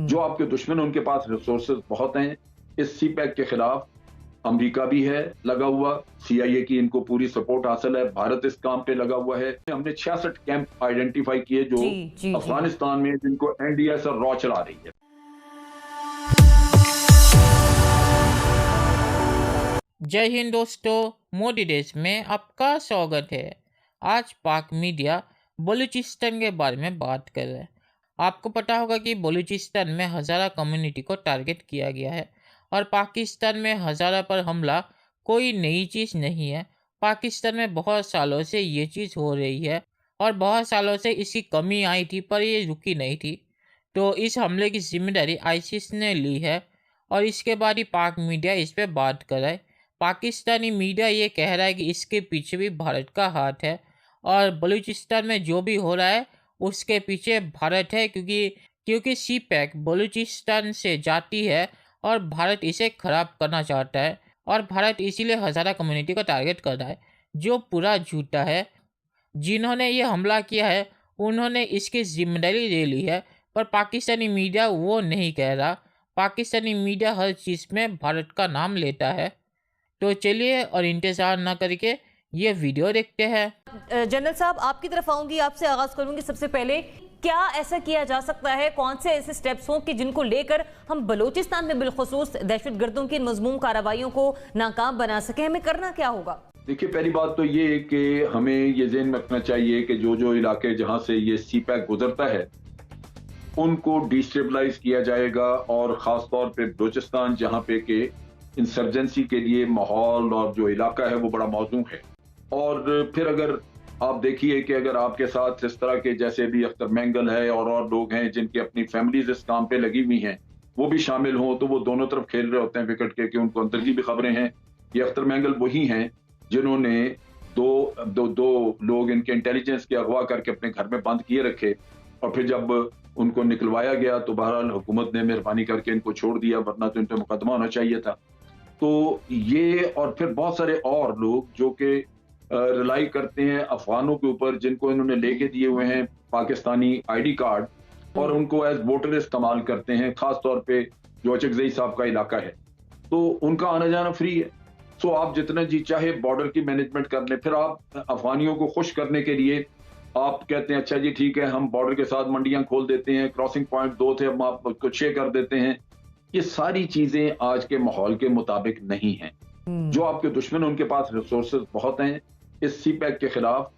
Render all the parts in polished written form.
जो आपके दुश्मन उनके पास रिसोर्सेज बहुत हैं। इस सी पैक के खिलाफ अमेरिका भी है लगा हुआ, CIA की इनको पूरी सपोर्ट हासिल है, भारत इस काम पे लगा हुआ है। हमने 66 कैंप आइडेंटिफाई किए जो जी जी जी। अफगानिस्तान में जिनको NDS और रॉ चला रही है। जय हिंद दोस्तों, मोदी देश में आपका स्वागत है। आज पाक मीडिया बलूचिस्तान के बारे में बात कर रहे हैं। आपको पता होगा कि बलूचिस्तान में हज़ारा कम्युनिटी को टारगेट किया गया है और पाकिस्तान में हज़ारा पर हमला कोई नई चीज़ नहीं है। पाकिस्तान में बहुत सालों से ये चीज़ हो रही है और बहुत सालों से इसकी कमी आई थी पर ये रुकी नहीं थी। तो इस हमले की जिम्मेदारी आईसिस ने ली है और इसके बाद ही पाक मीडिया इस पर बात कर रहा है। पाकिस्तानी मीडिया ये कह रहा है कि इसके पीछे भी भारत का हाथ है और बलूचिस्तान में जो भी हो रहा है उसके पीछे भारत है, क्योंकि सी पैक बलूचिस्तान से जाती है और भारत इसे खराब करना चाहता है और भारत इसीलिए हज़ारा कम्युनिटी को टारगेट कर रहा है, जो पूरा झूठा है। जिन्होंने ये हमला किया है उन्होंने इसकी जिम्मेदारी ले ली है, पर पाकिस्तानी मीडिया वो नहीं कह रहा। पाकिस्तानी मीडिया हर चीज़ में भारत का नाम लेता है। तो चलिए और इंतज़ार ना करके ये वीडियो देखते हैं। जनरल साहब, आपकी तरफ आऊंगी, आपसे आगाज करूंगी। सबसे पहले, क्या ऐसा किया जा सकता है, कौन से ऐसे स्टेप्स हों कि जिनको लेकर हम बलूचिस्तान में बिलखुसूस दहशतगर्दों की मज़मूम कार्रवाइयों को नाकाम बना सकें? हमें करना क्या होगा? देखिए, पहली बात तो ये है कि हमें ये ज़हन में रखना चाहिए कि जो जो इलाके जहां से ये सी पैक गुजरता है उनको डिस्टेबलाइज किया जाएगा, और ख़ास तौर पे बलूचिस्तान जहां पे के इंसर्जेंसी के लिए माहौल और जो इलाका है वो बड़ा मौजूद है। और फिर अगर आप देखिए कि अगर आपके साथ इस तरह के जैसे भी अख्तर मैंगल है और लोग हैं जिनकी अपनी फैमिलीज इस काम पे लगी हुई हैं, वो भी शामिल हों, तो वो दोनों तरफ खेल रहे होते हैं विकेट के कि उनको अंदर की भी खबरें हैं। ये अख्तर मैंगल वही हैं जिन्होंने दो लोग इनके इंटेलिजेंस के अगवा करके अपने घर में बंद किए रखे, और फिर जब उनको निकलवाया गया तो बहरहाल हुकूमत ने मेहरबानी करके इनको छोड़ दिया, वरना तो इन पर मुकदमा होना चाहिए था। तो ये और फिर बहुत सारे और लोग जो कि रिलाई करते हैं अफगानों के ऊपर, जिनको इन्होंने लेके दिए हुए हैं पाकिस्तानी ID कार्ड, और उनको एज वोटर इस्तेमाल करते हैं, खास तौर पे जो अचकजई साहब का इलाका है, तो उनका आना जाना फ्री है। सो आप जितना जी चाहे बॉर्डर की मैनेजमेंट कर लें। फिर आप अफगानियों को खुश करने के लिए आप कहते हैं अच्छा जी ठीक है, हम बॉर्डर के साथ मंडियां खोल देते हैं, क्रॉसिंग पॉइंट 2 थे हम आप कुछ 6 कर देते हैं। ये सारी चीजें आज के माहौल के मुताबिक नहीं हैं। जो आपके दुश्मन उनके पास रिसोर्सेज बहुत हैं। इस सी पैक के खिलाफ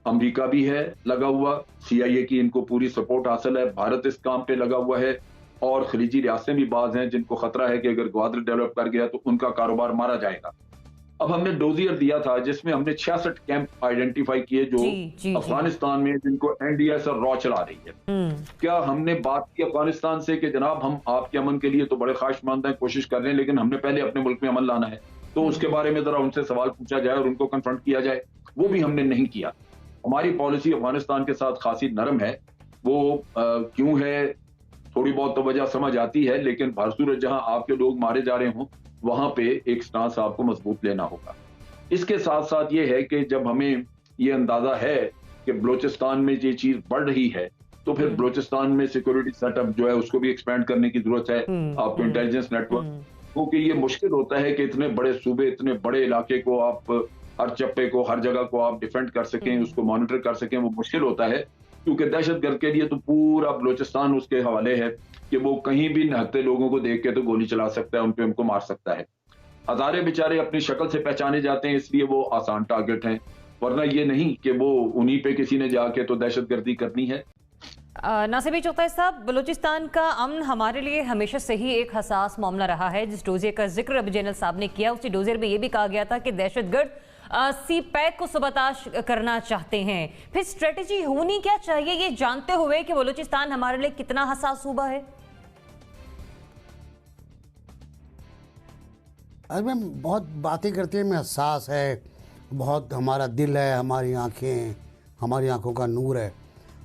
अमेरिका भी है लगा हुआ, CIA की इनको पूरी सपोर्ट हासिल है, भारत इस काम पे लगा हुआ है, और खलीजी रियासतें भी बाज हैं जिनको खतरा है कि अगर ग्वादर डेवलप कर गया तो उनका कारोबार मारा जाएगा। अब हमने डोजियर दिया था जिसमें हमने 66 कैंप आइडेंटिफाई किए जो अफगानिस्तान में जिनको NDS और रॉ चला रही है। क्या हमने बात की अफगानिस्तान से कि जनाब हम आपके अमन के लिए तो बड़े ख्वाहिशमंद हैं, कोशिश कर रहे हैं, लेकिन हमने पहले अपने मुल्क में अमन लाना है, तो उसके बारे में जरा उनसे सवाल पूछा जाए और उनको कन्फ्रंट किया जाए? वो भी हमने नहीं किया। हमारी पॉलिसी अफगानिस्तान के साथ खासी नरम है। वो क्यों है, थोड़ी बहुत तो वजह समझ आती है, लेकिन भरसूरत जहां आपके लोग मारे जा रहे हों वहां पे एक स्टांस आपको मजबूत लेना होगा। इसके साथ साथ ये है कि जब हमें ये अंदाजा है कि बलूचिस्तान में ये चीज बढ़ रही है, तो फिर बलूचिस्तान में सिक्योरिटी सेटअप जो है उसको भी एक्सपेंड करने की जरूरत है, आपको इंटेलिजेंस नेटवर्क, क्योंकि ये मुश्किल होता है कि इतने बड़े सूबे, इतने बड़े इलाके को आप हर चप्पे को, हर जगह को आप डिफेंड कर सकें, उसको मॉनिटर कर सकें, वो मुश्किल होता है। क्योंकि दहशतगर्द के लिए तो पूरा बलूचिस्तान उसके हवाले है कि वो कहीं भी निहत्थे लोगों को देख के तो गोली चला सकता है, उन पे उनको मार सकता है। हजारे बेचारे अपनी शक्ल से पहचाने जाते हैं, इसलिए वो आसान टारगेट हैं, वरना ये नहीं कि वो उन्हीं पे किसी ने जाके तो दहशतगर्दी करनी है। नासिर चौथाई साहब, बलूचिस्तान का अमन हमारे लिए हमेशा से ही एक हसास मामला रहा है। जिस डोजियर का जिक्र अभी जनरल साहब ने किया, उसी डोजियर में ये भी कहा गया था कि दहशतगर्द सी पैक को सबताश करना चाहते हैं। फिर स्ट्रेटेजी होनी क्या चाहिए, ये जानते हुए कि बलूचिस्तान हमारे लिए कितना हसास सूबा है? अरे मैम, बहुत बातें करते हैं, मैं हसास है, बहुत हमारा दिल है, हमारी आंखें, हमारी आंखों का नूर है,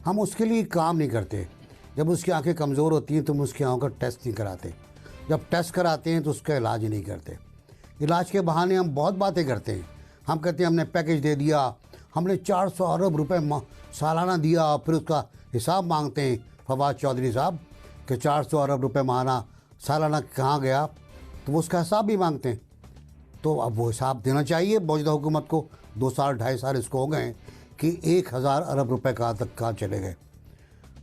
हम उसके लिए काम नहीं करते। जब उसकी आंखें कमज़ोर होती हैं तो हम उसकी आंखों का टेस्ट नहीं कराते। जब टेस्ट कराते हैं तो उसका इलाज ही नहीं करते। इलाज के बहाने हम बहुत बातें करते हैं। हम कहते हैं हमने पैकेज दे दिया, हमने 400 अरब रुपए सालाना दिया, फिर उसका हिसाब मांगते हैं फवाद चौधरी साहब कि 400 अरब रुपए माना सालाना कहाँ गया, तो वो उसका हिसाब भी मांगते हैं। तो अब वो हिसाब देना चाहिए मौजूदा हुकूमत को। 2 साल 2.5 साल इसको हो गए हैं कि 1000 अरब रुपए कहाँ तक कहाँ चले गए।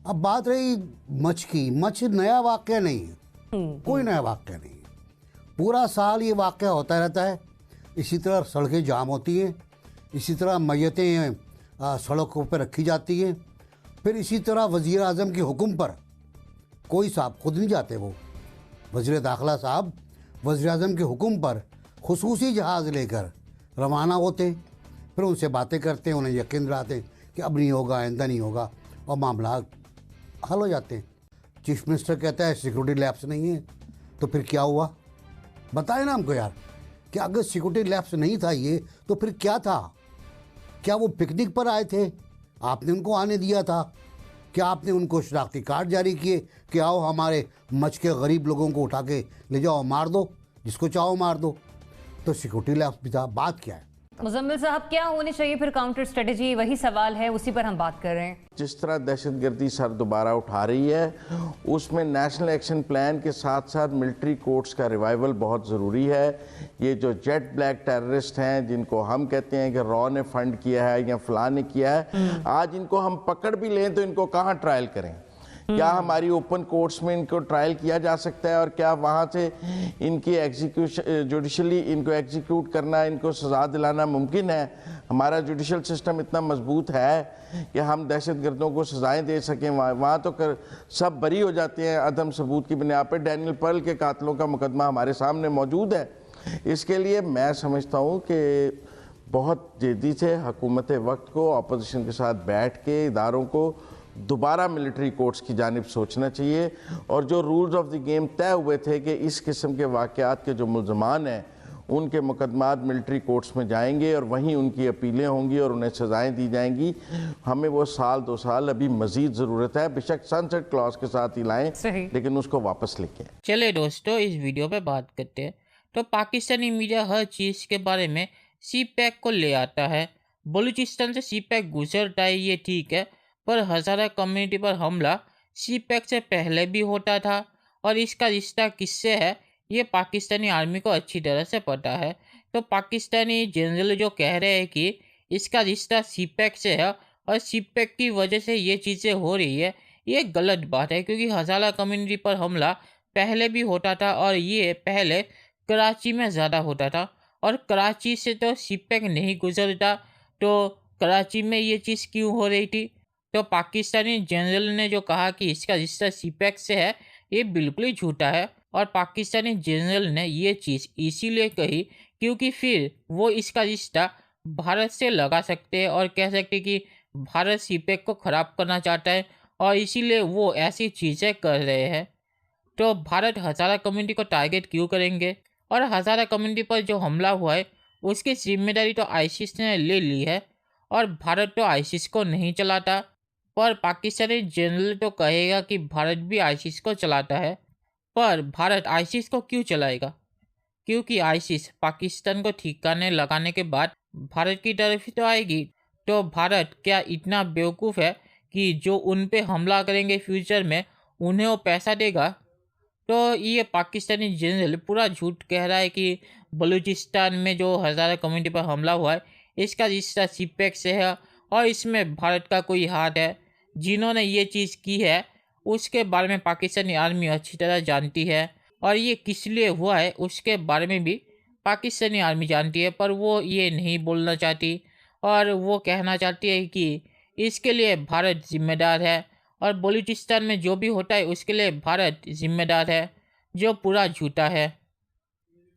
अब बात रही मच की, मच नया वाक़या नहीं है, कोई नया वाक़या नहीं है। पूरा साल ये वाक़या होता रहता है। इसी तरह सड़कें जाम होती हैं, इसी तरह मैयतें सड़कों पर रखी जाती हैं, फिर इसी तरह वज़ीर आज़म के हुक्म पर, कोई साहब खुद नहीं जाते, वो वज़ीर दाखिला साहब वज़ीर आज़म के हुक्म पर खुसूसी जहाज़ लेकर रवाना होते, फिर उनसे बातें करते हैं, उन्हें यकीन दिलाते कि अब नहीं होगा, आइंदा नहीं होगा, और मामला हल हो जाते हैं। चीफ मिनिस्टर कहता है सिक्योरिटी लैप्स नहीं है, तो फिर क्या हुआ? बताए ना हमको यार, कि अगर सिक्योरिटी लैप्स नहीं था ये, तो फिर क्या था? क्या वो पिकनिक पर आए थे, आपने उनको आने दिया था? क्या आपने उनको शनाख्ती कार्ड जारी किए कि आओ हमारे मच के गरीब लोगों को उठा के ले जाओ, मार दो, जिसको चाहो मार दो? तो सिक्योरिटी लैप्स भी था। बात क्या है? मुजम्मिल साहब, क्या होनी चाहिए फिर काउंटर स्ट्रेटजी? वही सवाल है, उसी पर हम बात कर रहे हैं। जिस तरह दहशतगर्दी सर दोबारा उठा रही है, उसमें नेशनल एक्शन प्लान के साथ साथ मिलिट्री कोर्ट्स का रिवाइवल बहुत ज़रूरी है। ये जो जेट ब्लैक टेररिस्ट हैं, जिनको हम कहते हैं कि रॉ ने फंड किया है या फलां ने किया है, आज इनको हम पकड़ भी लें तो इनको कहाँ ट्रायल करें? क्या हमारी ओपन कोर्ट्स में इनको ट्रायल किया जा सकता है? और क्या वहाँ से इनकी एग्जीक्यूशन जुडिशली इनको एग्जीक्यूट करना, इनको सज़ा दिलाना मुमकिन है? हमारा जुडिशल सिस्टम इतना मजबूत है कि हम दहशतगर्दों को सज़ाएं दे सकें? वहाँ तो सब बरी हो जाते हैं अदम सबूत की बुनियाद पर। डैनियल पर्ल के कातलों का मुकदमा हमारे सामने मौजूद है। इसके लिए मैं समझता हूँ कि बहुत जल्दी से हुकूमत वक्त को अपोजिशन के साथ बैठ के इदारों को दोबारा मिलिट्री कोर्ट्स की जानिब सोचना चाहिए, और जो रूल्स ऑफ द गेम तय हुए थे कि इस किस्म के वाक़यात के जो मुल्ज़मान हैं उनके मुकदमात मिलिट्री कोर्ट्स में जाएंगे और वहीं उनकी अपीलें होंगी और उन्हें सज़ाएं दी जाएंगी, हमें वो 2 साल अभी मज़ीद ज़रूरत है। बेशक सनसेट क्लॉज के साथ ही लाएं, लेकिन उसको वापस लेके आएं। चले दोस्तों, इस वीडियो पे बात करते हैं। तो पाकिस्तानी मीडिया हर चीज़ के बारे में सी पैक को ले आता है। बलूचिस्तान से सी पैक गुजरता है, ये ठीक है, पर हज़ारा कम्युनिटी पर हमला सी पैक से पहले भी होता था, और इसका रिश्ता किससे है ये पाकिस्तानी आर्मी को अच्छी तरह से पता है। तो पाकिस्तानी जनरल जो कह रहे हैं कि इसका रिश्ता सी पैक से है और सी पैक की वजह से ये चीज़ें हो रही है, ये गलत बात है, क्योंकि हज़ारा कम्युनिटी पर हमला पहले भी होता था, और ये पहले कराची में ज़्यादा होता था, और कराची से तो सी पैक नहीं गुजरता, तो कराची में ये चीज़ क्यों हो रही थी? तो पाकिस्तानी जनरल ने जो कहा कि इसका रिश्ता सी पैक से है, ये बिल्कुल ही झूठा है। और पाकिस्तानी जनरल ने ये चीज़ इसीलिए कही क्योंकि फिर वो इसका रिश्ता भारत से लगा सकते हैं और कह सकते कि भारत सी पैक को ख़राब करना चाहता है, और इसीलिए वो ऐसी चीज़ें कर रहे हैं। तो भारत हज़ारा कम्युनिटी को टारगेट क्यों करेंगे? और हज़ारा कम्युनिटी पर जो हमला हुआ है उसकी जिम्मेदारी तो आईसिस ने ले ली है, और भारत तो आईसिस को नहीं चलाता। पर पाकिस्तानी जनरल तो कहेगा कि भारत भी आईसिस को चलाता है, पर भारत आईसिस को क्यों चलाएगा? क्योंकि आईसिस पाकिस्तान को ठिकाने लगाने के बाद भारत की तरफ ही तो आएगी। तो भारत क्या इतना बेवकूफ़ है कि जो उन पे हमला करेंगे फ्यूचर में उन्हें वो पैसा देगा? तो ये पाकिस्तानी जनरल पूरा झूठ कह रहा है कि बलूचिस्तान में जो हज़ारा कम्युनिटी पर हमला हुआ है इसका रिश्ता सी पैक से है, और इसमें भारत का कोई हाथ है। जिन्होंने ये चीज़ की है उसके बारे में पाकिस्तानी आर्मी अच्छी तरह जानती है, और ये किस लिए हुआ है उसके बारे में भी पाकिस्तानी आर्मी जानती है, पर वो ये नहीं बोलना चाहती, और वो कहना चाहती है कि इसके लिए भारत जिम्मेदार है, और बलूचिस्तान में जो भी होता है उसके लिए भारत जिम्मेदार है, जो पूरा झूठा है।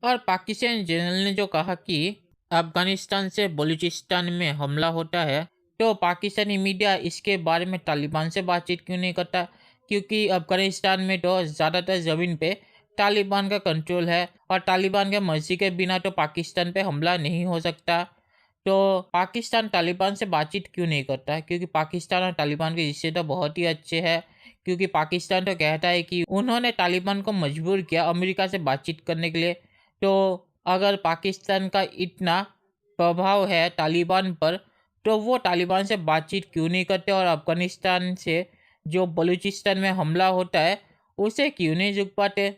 और पाकिस्तान जनरल ने जो कहा कि अफ़गानिस्तान से बलूचिस्तान में हमला होता है, तो पाकिस्तानी मीडिया इसके बारे में तालिबान से बातचीत क्यों नहीं करता? क्योंकि अफ़गानिस्तान में तो ज़्यादातर ज़मीन पे तालिबान का कंट्रोल है, और तालिबान के मर्ज़ी के बिना तो पाकिस्तान पे हमला नहीं हो सकता। तो पाकिस्तान तालिबान से बातचीत क्यों नहीं करता? क्योंकि पाकिस्तान और तालिबान के रिश्ते तो बहुत ही अच्छे हैं, क्योंकि पाकिस्तान तो कहता है कि उन्होंने तालिबान को मजबूर किया अमेरिका से बातचीत करने के लिए। तो अगर पाकिस्तान का इतना प्रभाव है तालिबान पर, तो वो तालिबान से बातचीत क्यों नहीं करते? और अफ़गानिस्तान से जो बलूचिस्तान में हमला होता है उसे क्यों नहीं झुक पाते?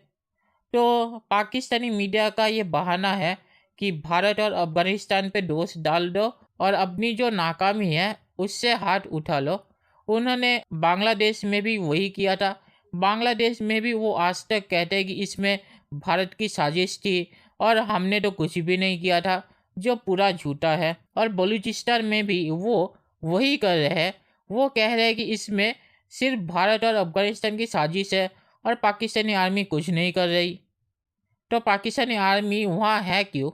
तो पाकिस्तानी मीडिया का ये बहाना है कि भारत और अफगानिस्तान पे दोष डाल दो और अपनी जो नाकामी है उससे हाथ उठा लो। उन्होंने बांग्लादेश में भी वही किया था। बांग्लादेश में भी वो आज तक कहते हैं कि इसमें भारत की साजिश थी और हमने तो कुछ भी नहीं किया था, जो पूरा झूठा है। और बलूचिस्तान में भी वो वही कर रहे हैं। वो कह रहे हैं कि इसमें सिर्फ भारत और अफगानिस्तान की साजिश है और पाकिस्तानी आर्मी कुछ नहीं कर रही। तो पाकिस्तानी आर्मी वहाँ है क्यों?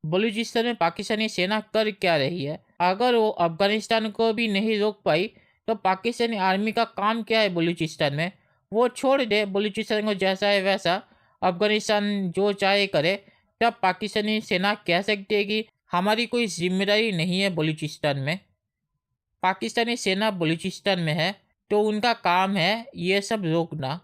बलूचिस्तान में पाकिस्तानी सेना कर क्या रही है? अगर वो अफगानिस्तान को भी नहीं रोक पाई तो पाकिस्तानी आर्मी का काम क्या है बलूचिस्तान में? वो छोड़ दे बलूचिस्तान को, जैसा है वैसा अफगानिस्तान जो चाहे करे। तब पाकिस्तानी सेना कह सकती है कि हमारी कोई जिम्मेदारी नहीं है बलूचिस्तान में। पाकिस्तानी सेना बलूचिस्तान में है तो उनका काम है ये सब रोकना।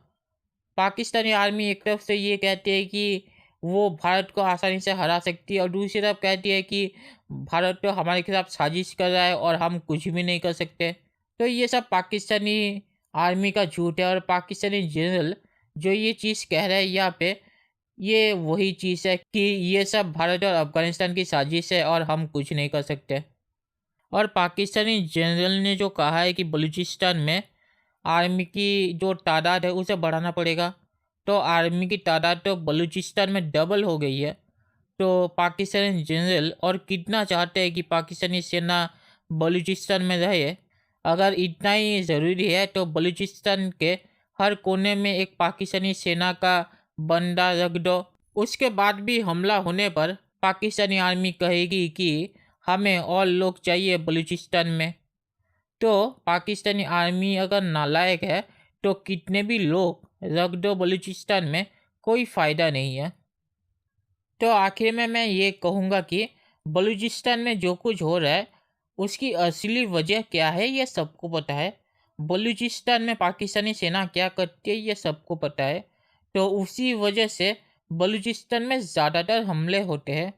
पाकिस्तानी आर्मी एक तरफ से ये कहती है कि वो भारत को आसानी से हरा सकती है और दूसरी तरफ कहती है कि भारत तो हमारे खिलाफ साजिश कर रहा है और हम कुछ भी नहीं कर सकते। तो ये सब पाकिस्तानी आर्मी का झूठ है और पाकिस्तानी जनरल जो ये चीज़ कह रहा है यहाँ पे, ये वही चीज़ है कि ये सब भारत और अफगानिस्तान की साजिश है और हम कुछ नहीं कर सकते। और पाकिस्तानी जनरल ने जो कहा है कि बलूचिस्तान में आर्मी की जो तादाद है उसे बढ़ाना पड़ेगा, तो आर्मी की तादाद तो बलूचिस्तान में डबल हो गई है। तो पाकिस्तानी जनरल और कितना चाहते हैं कि पाकिस्तानी सेना बलूचिस्तान में रहे? अगर इतना ही ज़रूरी है तो बलूचिस्तान के हर कोने में एक पाकिस्तानी सेना का बंदा रख दो। उसके बाद भी हमला होने पर पाकिस्तानी आर्मी कहेगी कि हमें और लोग चाहिए बलूचिस्तान में। तो पाकिस्तानी आर्मी अगर नालायक है तो कितने भी लोग रख दो बलूचिस्तान में, कोई फ़ायदा नहीं है। तो आखिर में मैं ये कहूँगा कि बलूचिस्तान में जो कुछ हो रहा है उसकी असली वजह क्या है ये सबको पता है। बलूचिस्तान में पाकिस्तानी सेना क्या करती है ये सबको पता है। तो उसी वजह से बलूचिस्तान में ज़्यादातर हमले होते हैं।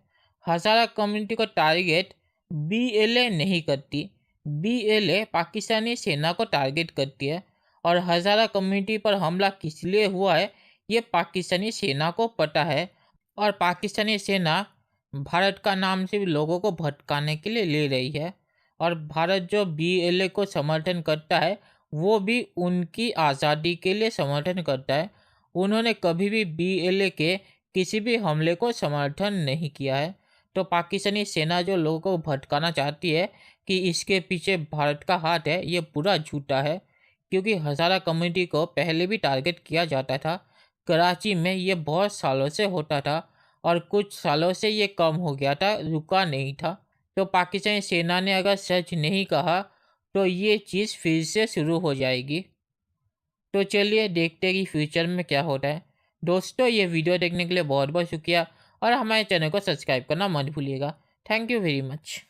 हज़ारा कम्युनिटी को टारगेट BLA नहीं करती, BLA पाकिस्तानी सेना को टारगेट करती है। और हज़ारा कम्युनिटी पर हमला किस लिए हुआ है ये पाकिस्तानी सेना को पता है। और पाकिस्तानी सेना भारत का नाम सिर्फ लोगों को भटकाने के लिए ले रही है। और भारत जो BLA को समर्थन करता है वो भी उनकी आज़ादी के लिए समर्थन करता है। उन्होंने कभी भी BLA के किसी भी हमले को समर्थन नहीं किया है। तो पाकिस्तानी सेना जो लोगों को भटकाना चाहती है कि इसके पीछे भारत का हाथ है, ये पूरा झूठा है। क्योंकि हज़ारा कम्युनिटी को पहले भी टारगेट किया जाता था। कराची में ये बहुत सालों से होता था और कुछ सालों से ये कम हो गया था, रुका नहीं था। तो पाकिस्तानी सेना ने अगर सच नहीं कहा तो ये चीज़ फिर से शुरू हो जाएगी। तो चलिए देखते हैं कि फ्यूचर में क्या होता है। दोस्तों ये वीडियो देखने के लिए बहुत बहुत शुक्रिया और हमारे चैनल को सब्सक्राइब करना मत भूलिएगा। Thank you very much.